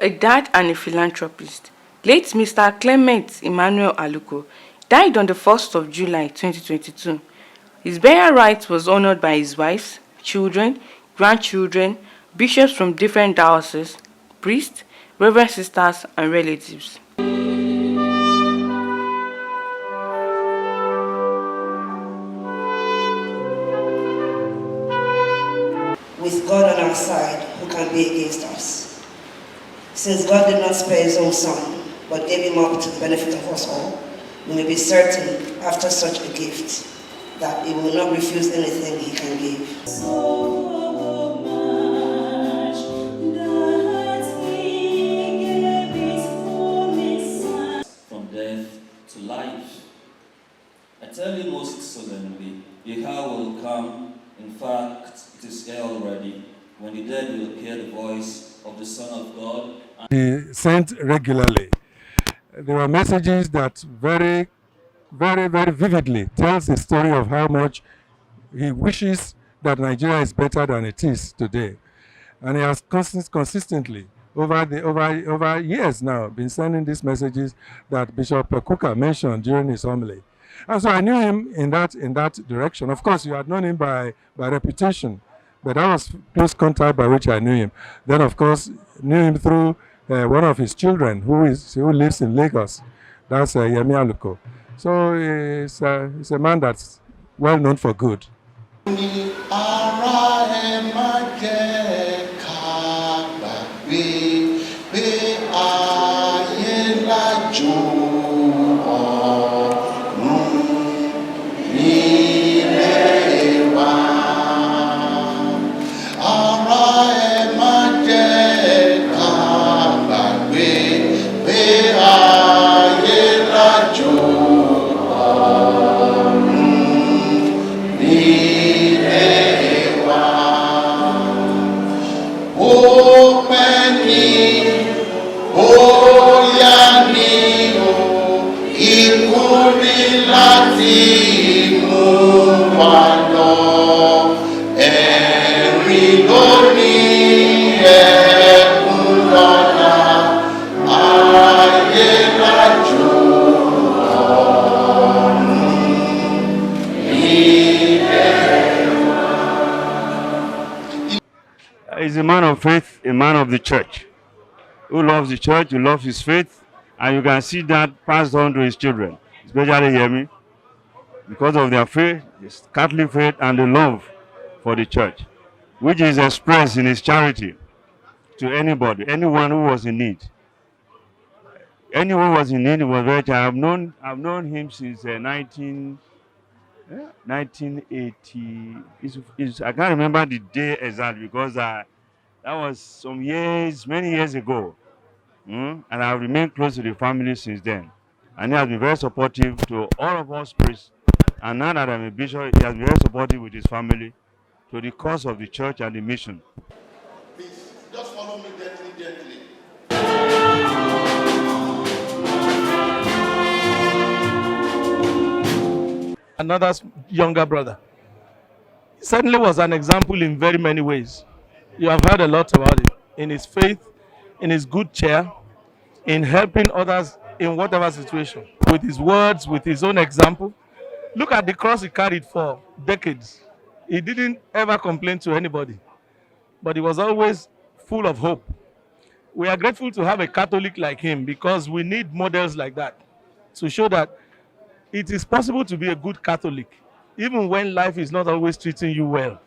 A dad and a philanthropist, late Mr. Clement Emmanuel Aluko died on the 1st of July 2022. His burial rite was honored by his wife, children, grandchildren, bishops from different dioceses, priests, reverend sisters, and relatives. With God on our side, who can be against us? Since God did not spare his own son, but gave him up to the benefit of us all, we may be certain, after such a gift, that he will not refuse anything he can give. From death to life. I tell you most solemnly, the hour will come, in fact, it is here already, when the dead will hear the voice of the Son of God. He sent regularly. There are messages that very vividly tells the story of how much he wishes that Nigeria is better than it is today. And he has consistently, over years now, been sending these messages that Bishop Kuka mentioned during his homily. And so I knew him in that direction. Of course, you had known him by reputation, but that was close contact by which I knew him. Then, of course, knew him through one of his children who lives in Lagos. That's Aluko. So he's a man that's well known for good. He's a man of faith, a man of the church, who loves the church, who loves his faith, and you can see that passed on to his children, especially Yemi, because of their faith, his Catholic faith, and the love for the church, which is expressed in his charity to anybody, anyone who was in need. Anyone who was in need, he was very charity. I've known him since 1980. I can't remember the day exactly because that was some years, many years ago. And I've remained close to the family since then. And he has been very supportive to all of us priests. And now that I'm a bishop, he has been very supportive with his family to the cause of the church and the mission. Please, just follow me gently. Another younger brother. He certainly was an example in very many ways. You have heard a lot about it. In his faith, in his good cheer, in helping others in whatever situation. With his words, with his own example. Look at the cross he carried for decades. He didn't ever complain to anybody. But he was always full of hope. We are grateful to have a Catholic like him because we need models like that to show that it is possible to be a good Catholic, even when life is not always treating you well.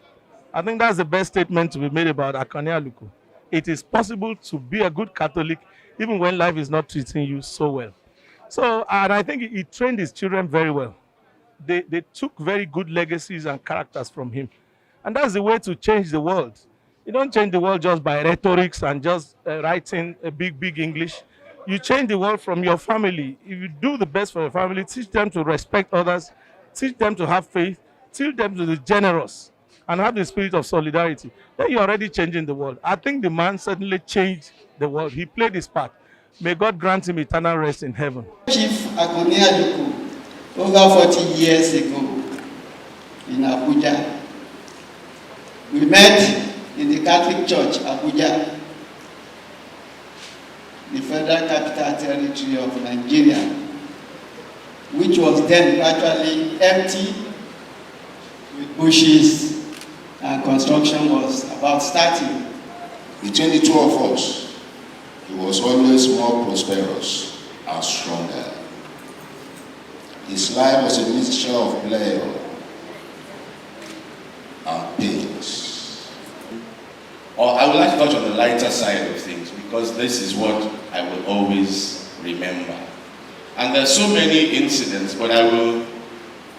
I think that's the best statement to be made about Akanni Aluko. It is possible to be a good Catholic, even when life is not treating you so well. So, and I think he trained his children very well. They took very good legacies and characters from him. And that's the way to change the world. You don't change the world just by rhetorics and just writing a big English. You change the world from your family. If you do the best for your family, teach them to respect others, teach them to have faith, teach them to be generous, and have the spirit of solidarity. Then you're already changing the world. I think the man certainly changed the world. He played his part. May God grant him eternal rest in heaven. Chief Akanni Aluko, over 40 years ago in Abuja, we met in the Catholic Church, Abuja. the Federal Capital Territory of Nigeria, which was then virtually empty with bushes, and construction was about starting. Between the two of us, he was always more prosperous and stronger. His life was a mixture of pleasure and pains. Or I would like to touch on the lighter side of things, because this is what I will always remember. And there's so many incidents, but I will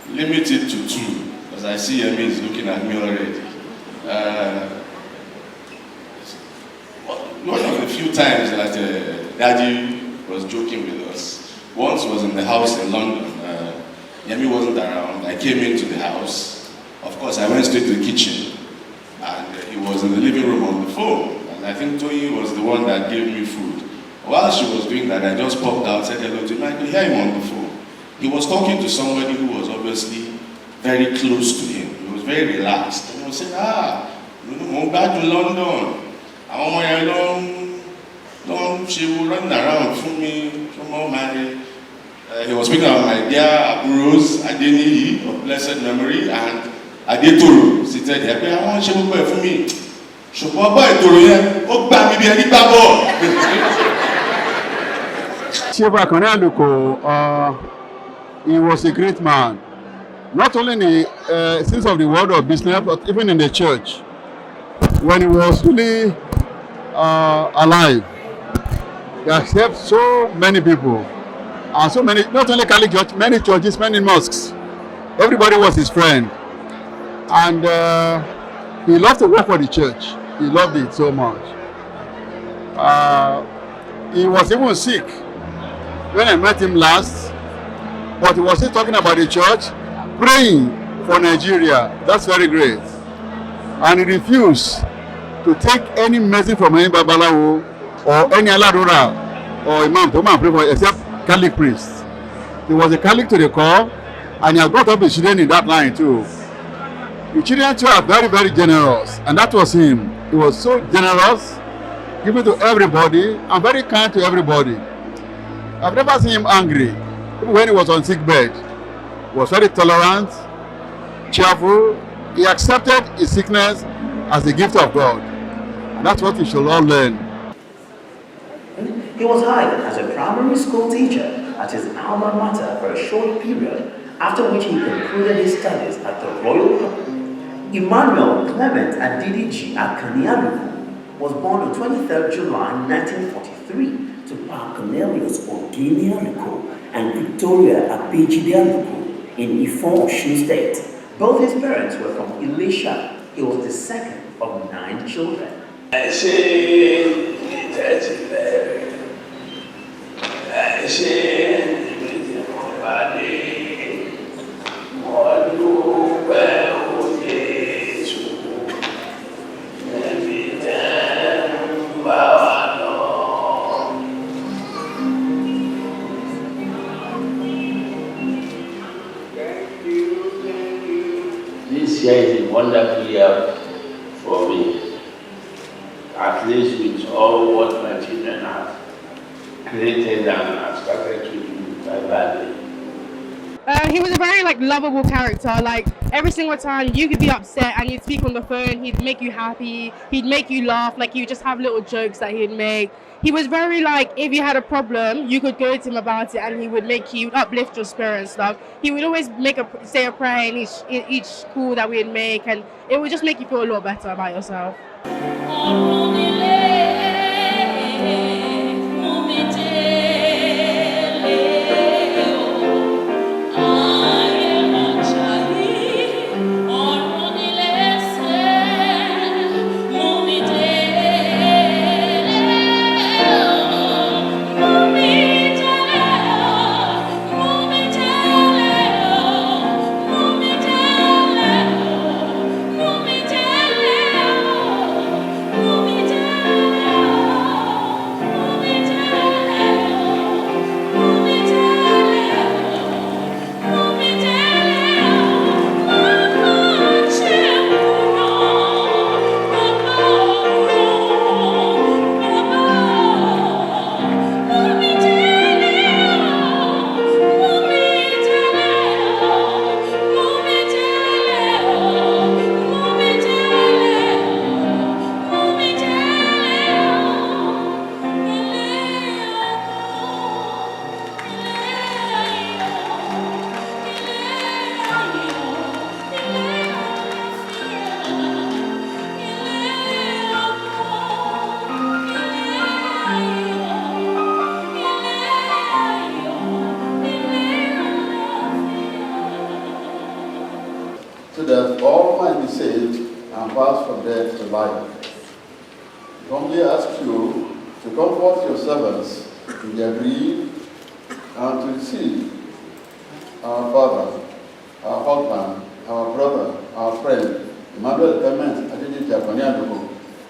limit it to two, because I see Emmy is looking at me already. One of the few times that Daddy was joking with us, once was in the house in London. Yemi wasn't around. I came into the house. Of course, I went straight to the kitchen, and he was in the living room on the phone. And I think Toyi was the one that gave me food. While she was doing that, I just popped out, said hello to him. I could hear him on the phone. He was talking to somebody who was obviously very close to him. He was very relaxed. And he was saying, I'm back to London. She will run around for me. He was speaking about my dear Aburos, Adedeji, of blessed memory, and Adetoro. He said, I want to share for me. Akanni, he was a great man, not only in the sense of the world of business, but even in the church. When he was really alive, he has helped so many people, and so many, not only Catholic Church, many churches, many mosques. Everybody was his friend, and he loved to work for the church. He loved it so much. He was even sick when I met him last, but he was still talking about the church, praying for Nigeria. That's very great. And he refused to take any message from any Babalawo or any Aladora or Imam to come and pray for, except Catholic priests. He was a Catholic to the core, and he has brought up his children in that line too. The children too are very, very generous, and that was him. He was so generous, giving to everybody, and very kind to everybody. I've never seen him angry. Even when he was on sick bed, he was very tolerant, cheerful. He accepted his sickness as a gift of God. And that's what we should all learn. He was hired as a primary school teacher at his alma mater for a short period, after which he concluded his studies at the Royal Emmanuel, Clement, Adedeji, Akanni Aluko was born on 23rd July 1943 to Pa Cornelius Ogini Aluko and Victoria Abejide Aluko in Ifon, Osun State. Both his parents were from Elisha. He was the second of 9 children. This year is a wonderful year for me, at least with all what my children have created and have started to do by badly. He was a very lovable character. Every single time you could be upset and he'd speak on the phone, he'd make you happy, he'd make you laugh. He would just have little jokes that he'd make. He was very if you had a problem, you could go to him about it, and he would uplift your spirit and stuff. He would always say a prayer in each call that we'd make, and it would just make you feel a lot better about yourself. Mummy so that all might be saved and pass from death to life. We humbly ask you to comfort your servants in their grief and to receive our father, our husband, our brother, our friend, Emmanuel, Clement, Adedeji, Akanni, Aluko,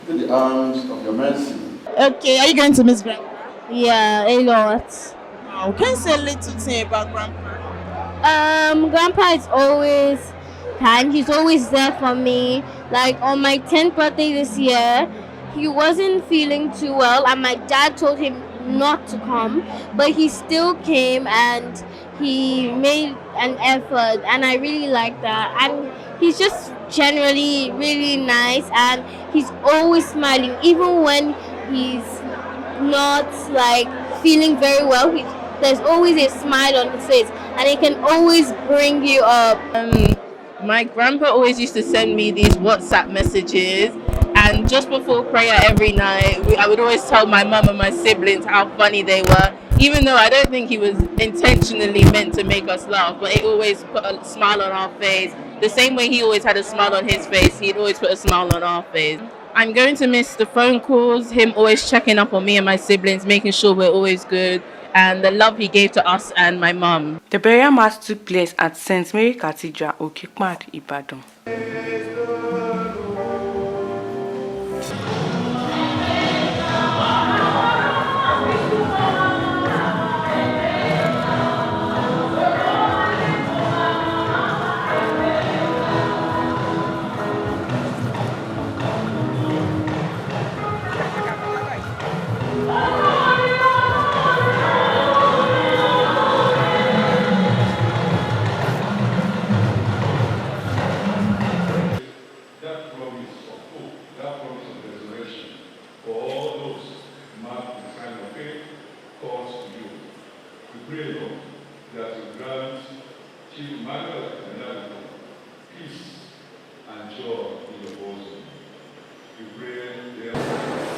into the arms of your mercy. Okay, are you going to miss Grandpa? Yeah, a lot. Wow, can you say a little thing about Grandpa? Grandpa is always kind. He's always there for me. Like on my 10th birthday this year, he wasn't feeling too well, and my dad told him not to come, but he still came and he made an effort, and I really like that. And he's just generally really nice, and he's always smiling, even when he's not like feeling very well. There's always a smile on his face, and it can always bring you up. My grandpa always used to send me these WhatsApp messages, and just before prayer every night, I would always tell my mum and my siblings how funny they were, even though I don't think he was intentionally meant to make us laugh, but it always put a smile on our face. The same way he always had a smile on his face, he'd always put a smile on our face. I'm going to miss the phone calls, him always checking up on me and my siblings, making sure we're always good, and the love he gave to us and my mum. The burial mass took place at St. Mary Cathedral, Okekmad, Ibadan.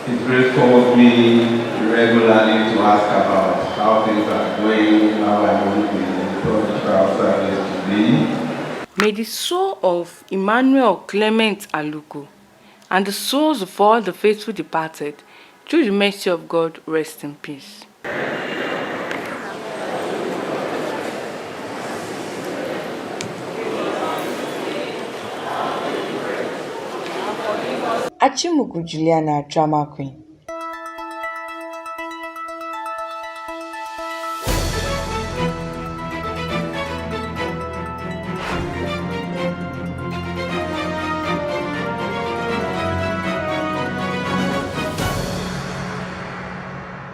His grace calls me regularly to ask about how things are going, how I'm doing in the pastoral service today. May the soul of Emmanuel, Clement, Aluko, and the souls of all the faithful departed, through the mercy of God, rest in peace. Achimugu Juliana, drama queen.